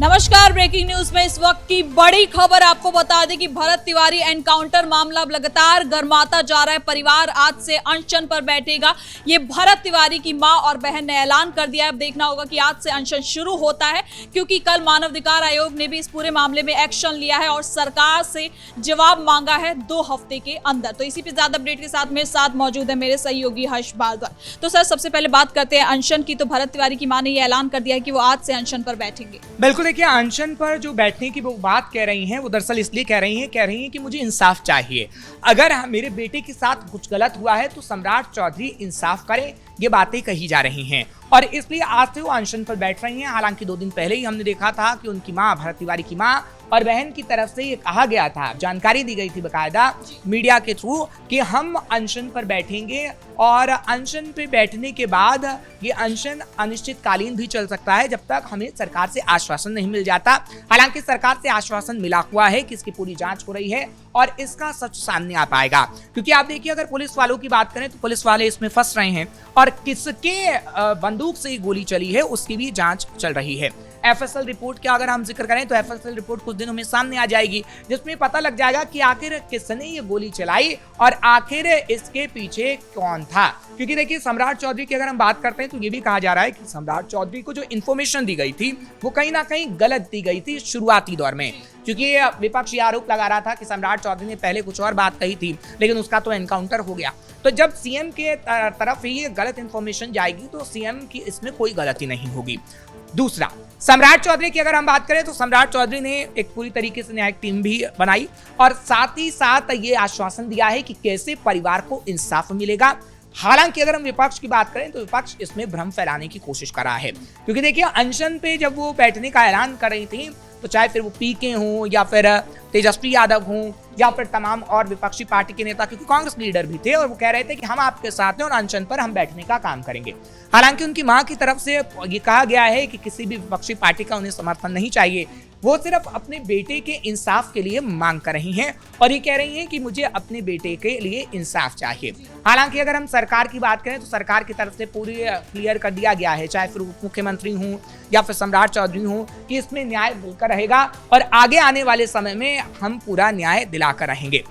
नमस्कार, breaking news में इस वक्त की बड़ी खबर आपको बता दें कि भरत तिवारी एनकाउंटर मामला अब लगातार गर्माता जा रहा है। परिवार आज से अनशन पर बैठेगा। ये भरत तिवारी की मां और बहन ने ऐलान कर दिया है। अब देखना होगा कि आज से अनशन शुरू होता है, क्योंकि कल मानवाधिकार आयोग ने भी इस पूरे मामले में एक्शन लिया है और सरकार से जवाब मांगा है 2 हफ्ते के अंदर। तो इसी पे ज्यादा अपडेट के साथ मेरे साथ मौजूद है मेरे सहयोगी हर्ष भारद्वाज। तो सर, सबसे पहले बात करते हैं अनशन की। तो भरत तिवारी की मां ने यह ऐलान कर दिया है कि वो आज से अनशन पर बैठेंगे। बिल्कुल, देखिए, अनशन पर जो बैठने की वो बात कह रही हैं, वो दरअसल इसलिए कह रही हैं कि मुझे इंसाफ चाहिए। अगर मेरे बेटे के साथ कुछ गलत हुआ है तो सम्राट चौधरी इंसाफ करे, ये बातें कही जा रही हैं और इसलिए आज से वो अनशन पर बैठ रही हैं। हालांकि 2 दिन पहले ही हमने देखा था कि उनकी मां, भरत तिवारी की मां और बहन की तरफ से ये कहा गया था, जानकारी दी गई थी बकायदा मीडिया के थ्रू कि हम अनशन पर बैठेंगे और अनशन पे बैठने के बाद ये अनशन अनिश्चितकालीन भी चल सकता है, जब तक हमें सरकार से आश्वासन नहीं मिल जाता। हालांकि सरकार से आश्वासन मिला हुआ है कि इसकी पूरी जांच हो रही है और इसका सच सामने आ पाएगा। क्योंकि आप देखिए, अगर पुलिस वालों की बात करें तो पुलिस वाले इसमें फंस रहे हैं और किसके बंदूक से गोली चली है उसकी भी जांच चल रही है। एफएसएल रिपोर्ट का अगर हम जिक्र करें तो एफएसएल रिपोर्ट कुछ दिनों में सामने आ जाएगी, जिसमें पता लग जाएगा कि आखिर किसने ये गोली चलाई और आखिर इसके पीछे कौन था। क्योंकि देखिए, सम्राट चौधरी की अगर हम बात करते हैं तो ये भी कहा जा रहा है कि सम्राट चौधरी को जो इन्फॉर्मेशन दी गई थी वो कहीं ना कहीं गलत दी गई थी शुरुआती दौर में। क्योंकि विपक्ष ये आरोप लगा रहा था कि सम्राट चौधरी ने पहले कुछ और बात कही थी, लेकिन उसका तो एनकाउंटर हो गया। तो जब सीएम के तरफ ही गलत इन्फॉर्मेशन जाएगी तो सीएम की इसमें कोई गलती नहीं होगी। दूसरा, सम्राट चौधरी की अगर हम बात करें तो सम्राट चौधरी ने एक पूरी तरीके से न्यायिक टीम भी बनाई और साथ ही साथ ये आश्वासन दिया है कि कैसे परिवार को इंसाफ मिलेगा। हालांकि अगर हम विपक्ष की बात करें तो विपक्ष इसमें भ्रम फैलाने की कोशिश कर रहा है। क्योंकि देखिए, अनशन पे जब वो बैठने का ऐलान कर रही थी तो चाहे फिर वो पीके हों या फिर तेजस्वी यादव हों या फिर तमाम और विपक्षी पार्टी के नेता, क्योंकि कांग्रेस लीडर भी थे और वो कह रहे थे कि हम आपके साथ हैं और अनशन पर हम बैठने का काम करेंगे। हालांकि उनकी मां की तरफ से ये कहा गया है कि किसी भी विपक्षी पार्टी का उन्हें समर्थन नहीं चाहिए, वो सिर्फ अपने बेटे के इंसाफ के लिए मांग कर रही हैं और ये कह रही हैं कि मुझे अपने बेटे के लिए इंसाफ चाहिए। हालांकि अगर हम सरकार की बात करें तो सरकार की तरफ से पूरी क्लियर कर दिया गया है, चाहे फिर उप मुख्यमंत्री हों या फिर सम्राट चौधरी हों, कि इसमें न्याय मिलकर रहेगा और आगे आने वाले समय में हम पूरा न्याय दिलाकर रहेंगे।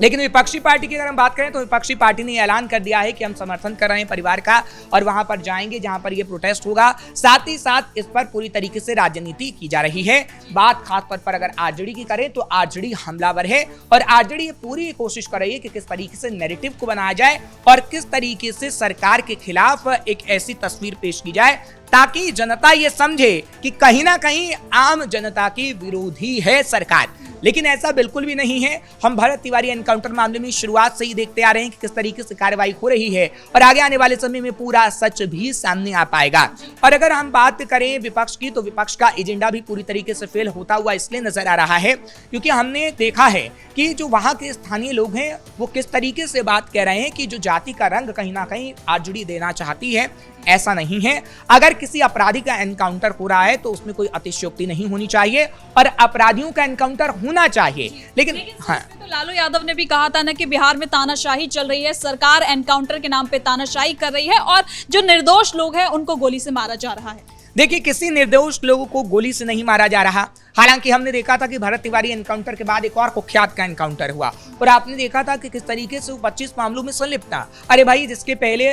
लेकिन विपक्षी पार्टी की अगर हम बात करें तो विपक्षी पार्टी ने ऐलान कर दिया है कि हम समर्थन कर रहे हैं परिवार का और वहां पर जाएंगे जहां पर ये प्रोटेस्ट होगा। साथ ही साथ इस पर पूरी तरीके से राजनीति की जा रही है। बात खास तौर पर अगर आरजेडी की करें तो आरजेडी हमलावर है और आरजेडी ये पूरी कोशिश कर रही है कि किस तरीके से नैरेटिव को बनाया जाए और किस तरीके से सरकार के खिलाफ एक ऐसी तस्वीर पेश की जाए ताकि जनता ये समझे कि कहीं ना कहीं आम जनता की विरोधी है सरकार। लेकिन ऐसा बिल्कुल भी नहीं है। हम भरत तिवारी एनकाउंटर मामले में शुरुआत से ही देखते आ रहे हैं कि किस तरीके से कार्रवाई हो रही है और आगे आने वाले समय में पूरा सच भी सामने आ पाएगा। और अगर हम बात करें विपक्ष की तो विपक्ष का एजेंडा भी पूरी तरीके से फेल होता हुआ इसलिए नजर आ रहा है क्योंकि हमने देखा है कि जो वहां के स्थानीय लोग हैं वो किस तरीके से बात कह रहे हैं कि जो जाति का रंग कहीं ना कहीं आरजेडी देना चाहती है। ऐसा नहीं है। अगर किसी अपराधी का एनकाउंटर हो रहा है तो उसमें कोई अतिशयोक्ति नहीं होनी चाहिए और अपराधियों का एनकाउंटर होना चाहिए। लेकिन हाँ, तो लालू यादव ने भी कहा था ना कि बिहार में तानाशाही चल रही है, सरकार एनकाउंटर के नाम पे तानाशाही कर रही है और जो निर्दोष लोग हैं उनको गोली से मारा जा रहा है। देखिए, किसी निर्दोष लोगों को गोली से नहीं मारा जा रहा। हालांकि हमने देखा था कि भरत तिवारी एनकाउंटर के बाद एक और कुख्यात का एनकाउंटर हुआ और आपने देखा था कि किस तरीके से वो 25 मामलों में संलिप्त था। अरे भाई, जिसके पहले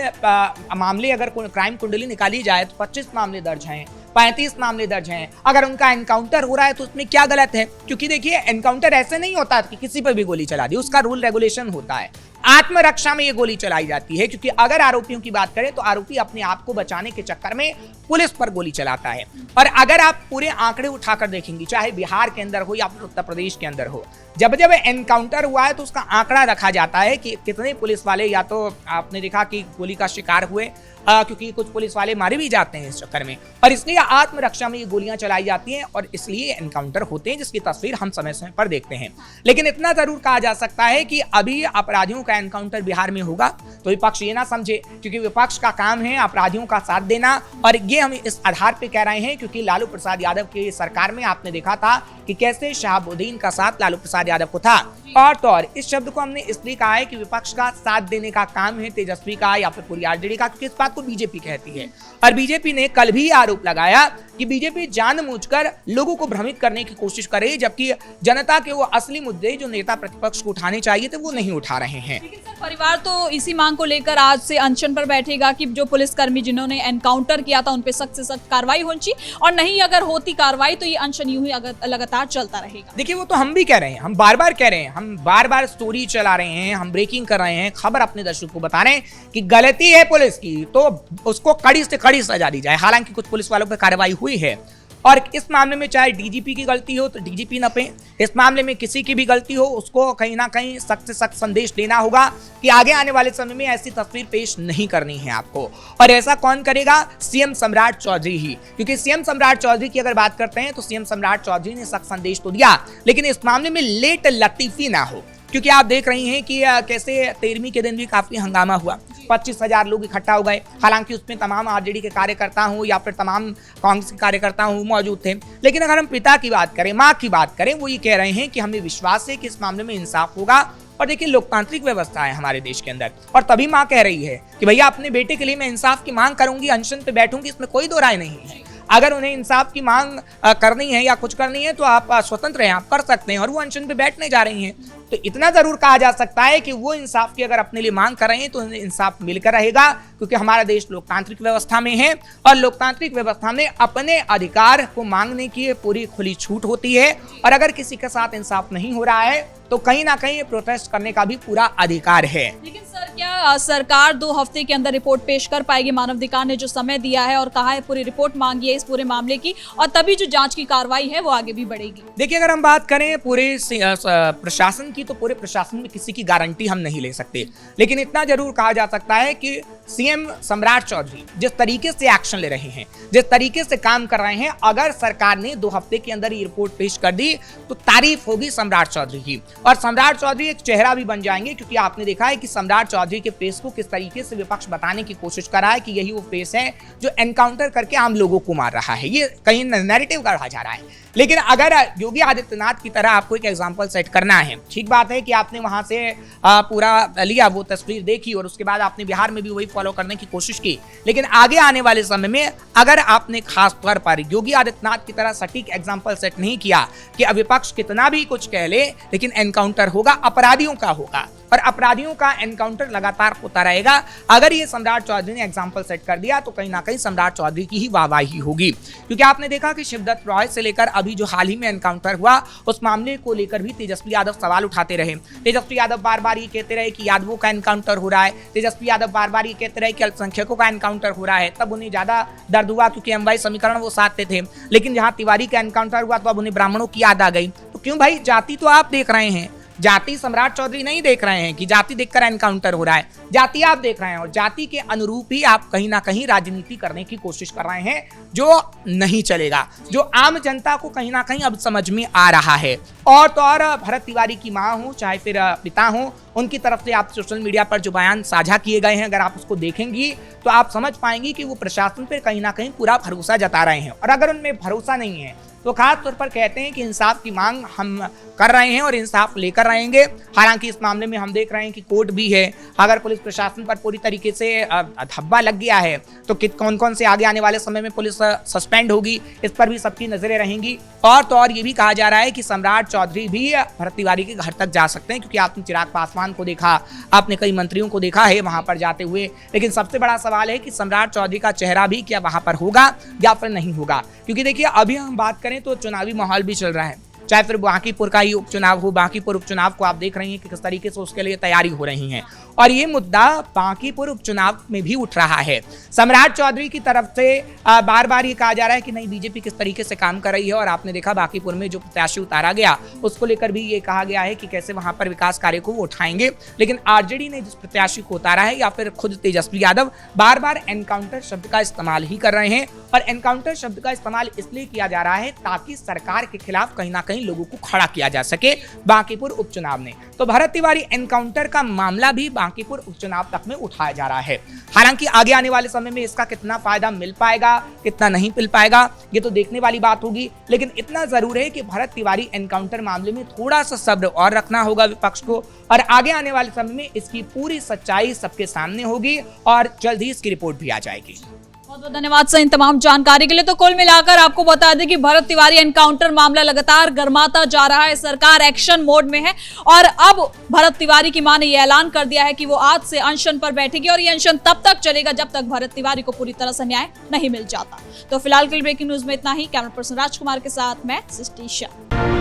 मामले अगर क्राइम कुंडली निकाली जाए तो 25 मामले दर्ज हैं, 35 मामले दर्ज हैं। अगर उनका एनकाउंटर हो रहा है तो उसमें क्या गलत है? क्योंकि देखिए, एनकाउंटर ऐसे नहीं होता कि किसी पर भी गोली चला दी, उसका रूल रेगुलेशन होता है। आत्मरक्षा में ये गोली चलाई जाती है क्योंकि अगर आरोपियों की बात करें तो आरोपी अपने आप को बचाने के चक्कर में पुलिस पर गोली चलाता है। और अगर आप पूरे आंकड़े उठाकर देखेंगे, चाहे बिहार के अंदर हो या फिर उत्तर प्रदेश के अंदर हो, जब जब एनकाउंटर हुआ है तो उसका आंकड़ा रखा जाता है कि कितने पुलिस वाले या तो आपने देखा कि गोली का शिकार हुए, क्योंकि कुछ पुलिस वाले मारे भी जाते हैं इस चक्कर में और इसलिए आत्मरक्षा में ये गोलियां चलाई जाती हैं और इसलिए एनकाउंटर होते हैं, जिसकी तस्वीर हम समय समय पर देखते हैं। लेकिन इतना जरूर कहा जा सकता है कि अभी अपराधियों का एनकाउंटर बिहार में होगा तो विपक्ष ये ना समझे, क्योंकि विपक्ष का काम है अपराधियों का साथ देना और ये हम इस आधार पर कह रहे हैं क्योंकि लालू प्रसाद यादव की सरकार में आपने देखा था कि कैसे शहाबुद्दीन का साथ लालू प्रसाद यादव को था। और तो और इस शब्द को हमने इसलिए कहा है कि विपक्ष का साथ देने का काम है तेजस्वी का या फिर पूरी आरजेडी का, क्योंकि इस बात को बीजेपी कहती है। और बीजेपी ने कल भी आरोप लगाया कि बीजेपी जानबूझकर लोगों को भ्रमित करने की कोशिश करे, जबकि जनता के वो असली मुद्दे जो नेता प्रतिपक्ष को उठाने चाहिए थे वो नहीं उठा रहे हैं। लेकिन सर, परिवार तो इसी मांग को लेकर आज से अनशन पर बैठेगा कि जो पुलिसकर्मी जिन्होंने एनकाउंटर किया था उन पे सख्त से सख्त कार्रवाई होनी चाहिए, और नहीं अगर होती कार्रवाई तो ये अनशन यूं ही लगातार चलता रहेगा। देखिए, वो तो हम भी कह रहे हैं, हम बार बार कह रहे हैं, हम बार बार स्टोरी चला रहे हैं, हम ब्रेकिंग कर रहे हैं, खबर अपने दर्शकों को बता रहे हैं कि गलती है पुलिस की तो उसको कड़ी से कड़ी सजा दी जाए। हालांकि कुछ पुलिस वालों पर कार्रवाई हुई है, और इस मामले में चाहे डीजीपी की गलती हो तो डीजीपी नपे, इस मामले में किसी की भी गलती हो उसको कहीं ना कहीं सख्त से सख्त संदेश देना होगा कि आगे आने वाले समय में ऐसी तस्वीर पेश नहीं करनी है आपको। और ऐसा कौन करेगा? सीएम सम्राट चौधरी ही, क्योंकि सीएम सम्राट चौधरी की अगर बात करते हैं तो सीएम सम्राट चौधरी ने सख्त संदेश तो दिया, लेकिन इस मामले में लेट लतीफी ना हो, क्योंकि आप देख रही हैं कि कैसे 13वीं के दिन भी काफी हंगामा हुआ, 25,000 लोग इकट्ठा हो गए। हालांकि उसमें तमाम आरजेडी के कार्यकर्ता हूं या फिर तमाम कांग्रेस के कार्यकर्ता हूं मौजूद थे, लेकिन अगर हम पिता की बात करें, माँ की बात करें, वो ये कह रहे हैं कि हमें विश्वास है कि इस मामले में इंसाफ होगा। और देखिए, लोकतांत्रिक व्यवस्था है हमारे देश के अंदर, और तभी माँ कह रही है कि भैया अपने बेटे के लिए मैं इंसाफ की मांग करूंगी, अनशन पे बैठूंगी, इसमें कोई दो राय नहीं है। अगर उन्हें इंसाफ की मांग करनी है या कुछ करनी है तो आप स्वतंत्र हैं, आप कर सकते हैं, और वो अनशन पे बैठने जा रही हैं। तो इतना जरूर कहा जा सकता है कि वो इंसाफ की अगर अपने लिए मांग कर रहे हैं तो उन्हें इंसाफ मिलकर रहेगा, क्योंकि हमारा देश लोकतांत्रिक व्यवस्था में है, और लोकतांत्रिक व्यवस्था में अपने अधिकार को मांगने की पूरी खुली छूट होती है। और अगर किसी के साथ इंसाफ नहीं हो रहा है तो कहीं ना कहीं प्रोटेस्ट करने का भी पूरा अधिकार है। लेकिन सर, क्या सरकार 2 हफ्ते के अंदर रिपोर्ट पेश कर पाएगी? मानवाधिकार ने जो समय दिया है और कहा है पूरी रिपोर्ट मांगी है इस पूरे मामले की, और तभी जो जांच की कार्रवाई है वो आगे भी बढ़ेगी। देखिए, अगर हम बात करें पूरे प्रशासन की, तो पूरे प्रशासन में किसी की गारंटी हम नहीं ले सकते, लेकिन इतना जरूर कहा जा सकता है कि सीएम सम्राट चौधरी जिस तरीके से एक्शन ले रहे हैं, जिस तरीके से काम कर रहे हैं, अगर सरकार ने 2 हफ्ते के अंदर ये रिपोर्ट पेश कर दी तो तारीफ होगी सम्राट चौधरी की, और सम्राट चौधरी एक चेहरा भी बन जाएंगे। क्योंकि आपने देखा है कि सम्राट चौधरी के फेस को किस तरीके से विपक्ष बताने की कोशिश कर रहा है कि यही वो फेस है जो एनकाउंटर करके आम लोगों को मार रहा है, ये कहीं नैरेटिव गढ़ा जा रहा है। लेकिन अगर योगी आदित्यनाथ की तरह आपको एक एग्जांपल सेट करना है, ठीक बात है कि आपने वहां से पूरा लिया, वो तस्वीर देखी, और उसके बाद आपने बिहार में भी वही फॉलो करने की कोशिश की, लेकिन आगे आने वाले समय में अगर आपने खास तौर पर योगी आदित्यनाथ की तरह सटीक एग्जांपल सेट नहीं किया कि विपक्ष कितना भी कुछ कह ले, लेकिन एनकाउंटर होगा, अपराधियों का होगा, और अपराधियों का एनकाउंटर लगातार होता रहेगा। अगर ये सम्राट चौधरी ने एग्जांपल सेट कर दिया तो कहीं ना कहीं सम्राट चौधरी की ही वाहवाही होगी, क्योंकि आपने देखा कि शिवदत्त रॉय से लेकर अभी जो हाल ही में एनकाउंटर हुआ उस मामले को लेकर भी तेजस्वी यादव सवाल उठाते रहे। तेजस्वी यादव बार बार ये कहते रहे कि यादवों का एनकाउंटर हो रहा है, तेजस्वी यादव बार बार ये कहते रहे कि अल्पसंख्यकों का एनकाउंटर हो रहा है। तब उन्हें ज्यादा दर्द हुआ क्योंकि एमवाई समीकरण वो साधते थे, लेकिन जहां तिवारी का एनकाउंटर हुआ तो अब उन्हें ब्राह्मणों की याद आ गई। तो क्यों भाई? जाति तो आप देख रहे हैं, जाति सम्राट चौधरी नहीं देख रहे हैं कि जाति देखकर एनकाउंटर हो रहा है, जाति आप देख रहे हैं, और जाति के अनुरूप ही आप कहीं ना कहीं राजनीति करने की कोशिश कर रहे हैं, जो नहीं चलेगा, जो आम जनता को कहीं ना कहीं अब समझ में आ रहा है। और तो और भरत तिवारी की माँ हो चाहे फिर पिता हो, उनकी तरफ से आप सोशल मीडिया पर जो बयान साझा किए गए हैं, अगर आप उसको देखेंगी तो आप समझ पाएंगी कि वो प्रशासन पर कहीं ना कहीं पूरा भरोसा जता रहे हैं, और अगर उनमें भरोसा नहीं है तो खास तौर पर कहते हैं कि इंसाफ की मांग हम कर रहे हैं और इंसाफ लेकर रहेंगे। हालांकि इस मामले में हम देख रहे हैं कि कोर्ट भी है, अगर पुलिस प्रशासन पर पूरी तरीके से धब्बा लग गया है तो कौन कौन से आगे आने वाले समय में पुलिस सस्पेंड होगी, इस पर भी सबकी नजरें रहेंगी। और तो और ये भी कहा जा रहा है कि सम्राट चौधरी भी भरत तिवारी के घर तक जा सकते हैं, क्योंकि आपने चिराग पासवान को देखा, आपने कई मंत्रियों को देखा है वहां पर जाते हुए। लेकिन सबसे बड़ा सवाल है कि सम्राट चौधरी का चेहरा भी क्या वहां पर होगा या फिर नहीं होगा, क्योंकि देखिए अभी हम बात करें तो चुनावी माहौल भी चल रहा है, चाहे फिर बांकीपुर का ही उपचुनाव हो। बांकीपुर उपचुनाव को आप देख रहे हैं कि किस तरीके से उसके लिए तैयारी हो रही है, और ये मुद्दा बांकीपुर उपचुनाव में भी उठ रहा है। सम्राट चौधरी की तरफ से बार बार ये कहा जा रहा है कि नहीं, बीजेपी किस तरीके से काम कर रही है, और आपने देखा बांकीपुर में जो प्रत्याशी उतारा गया उसको लेकर भी ये कहा गया है कि कैसे वहां पर विकास कार्य को वो उठाएंगे। लेकिन आरजेडी ने जिस प्रत्याशी को उतारा है या फिर खुद तेजस्वी यादव बार बार एनकाउंटर शब्द का इस्तेमाल ही कर रहे हैं, और एनकाउंटर शब्द का इस्तेमाल इसलिए किया जा रहा है ताकि सरकार के खिलाफ कहीं ना कहीं लोगों को खड़ा किया जा सके बांकीपुर उपचुनाव में। तो भरत तिवारी एनकाउंटर का मामला भी बांकीपुर उपचुनाव तक में उठाया जा रहा है। हालांकि आगे आने वाले समय में इसका कितना फायदा मिल पाएगा, कितना नहीं मिल पाएगा, ये तो देखने वाली बात होगी। लेकिन इतना जरूर है कि भरत तिवारी एनकाउंटर मामले में थोड़ा सा सब्र और रखना होगा विपक्ष को, और आगे आने वाले समय में इसकी पूरी सच्चाई सबके सामने होगी और जल्द ही इसकी रिपोर्ट भी आ जाएगी। बहुत बहुत धन्यवाद सर इन तमाम जानकारी के लिए। तो कुल मिलाकर आपको बता दें कि भरत तिवारी एनकाउंटर मामला लगातार गर्माता जा रहा है, सरकार एक्शन मोड में है और अब भरत तिवारी की मां ने यह ऐलान कर दिया है कि वो आज से अनशन पर बैठेगी और ये अनशन तब तक चलेगा जब तक भरत तिवारी को पूरी तरह से न्याय नहीं मिल जाता। तो फिलहाल के लिए ब्रेकिंग न्यूज में इतना ही। कैमरा पर्सन राजकुमार के साथ मैं सृष्टि शाह।